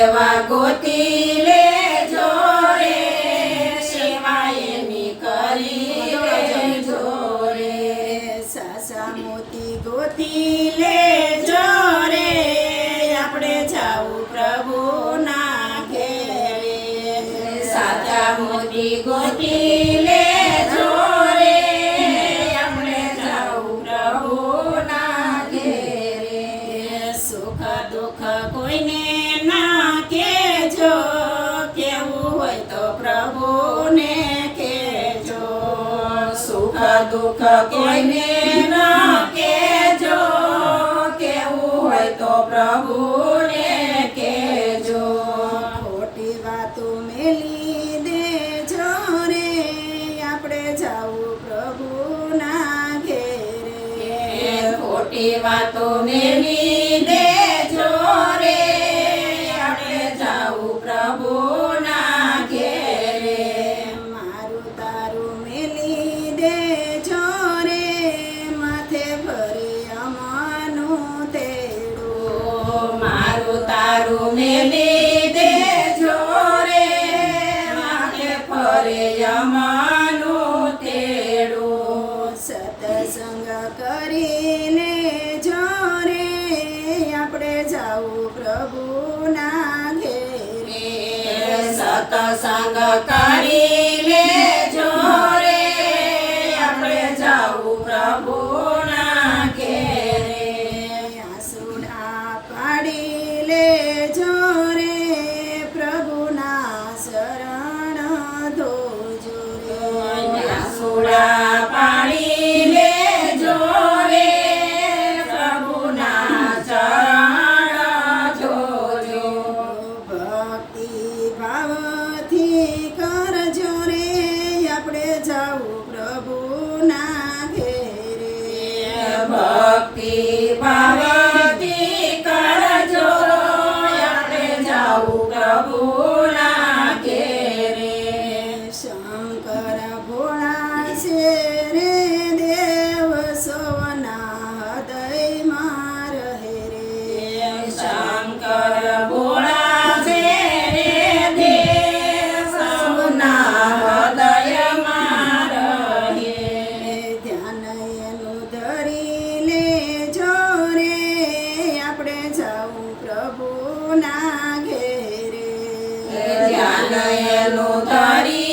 એવા ગોતી લેજો રે, સેવા એની કરી જોરે. સાસા મોતી ગોતી લેજો રે, આપણે જાવું પ્રભુના ઘેરે. સાચા મોતી ગોતી લેજો રે, આપણે જાવું પ્રભુના ઘેરે. સુખ દુઃખ કોઈને ના કહેજો, કેવું હોય તો પ્રભુને કહેજો. સુખ દુઃખ કોઈને ના કહેજો, કેવું હોય તો પ્રભુને કહેજો. ખોટી વાતો મેલી દેજો રે, આપણે જાવું પ્રભુના ઘેરે. ખોટી વાતો મેલી દેજો રે, આપણે જાવું પ્રભુના ઘેરે. મારું તારું મેલી દેજો રે, માથે ભરી અમાનું તેડું. મારું તારું મેલી દેજો રે, માથે ફરે યમાનું તેડું. સત્સંગ કરી લેજો રે, આપણે જાવું પ્રભુના ઘેરે. સત્સંગ કરી લેજો રે, આપણે જાવું પ્રભુના ઘેરે. આંસુડા પાડી લેજો રે, પ્રભુના શરણ ધોજો રે. આંસુડા પાડી લેજો રે, પ્રભુના ચરણ જોજો. ભક્તિ ભાવથી કરજો રે, આપણે જાવું પ્રભુના ઘેરે. ભક્તિ ભાવથી કરજો, આપણે જાવું પ્રભુના ઘેરે. શંકર ભોળા છે રે દેવ, સૌના હૃદયમાં રહે રે. શંકર ભોળા છે રે દેવ, સૌના હૃદયમાં રહે. ધ્યાન એનું ધરી લેજો રે, આપણે જાવું પ્રભુના ઘેરે. ધ્યાન એનું ધરી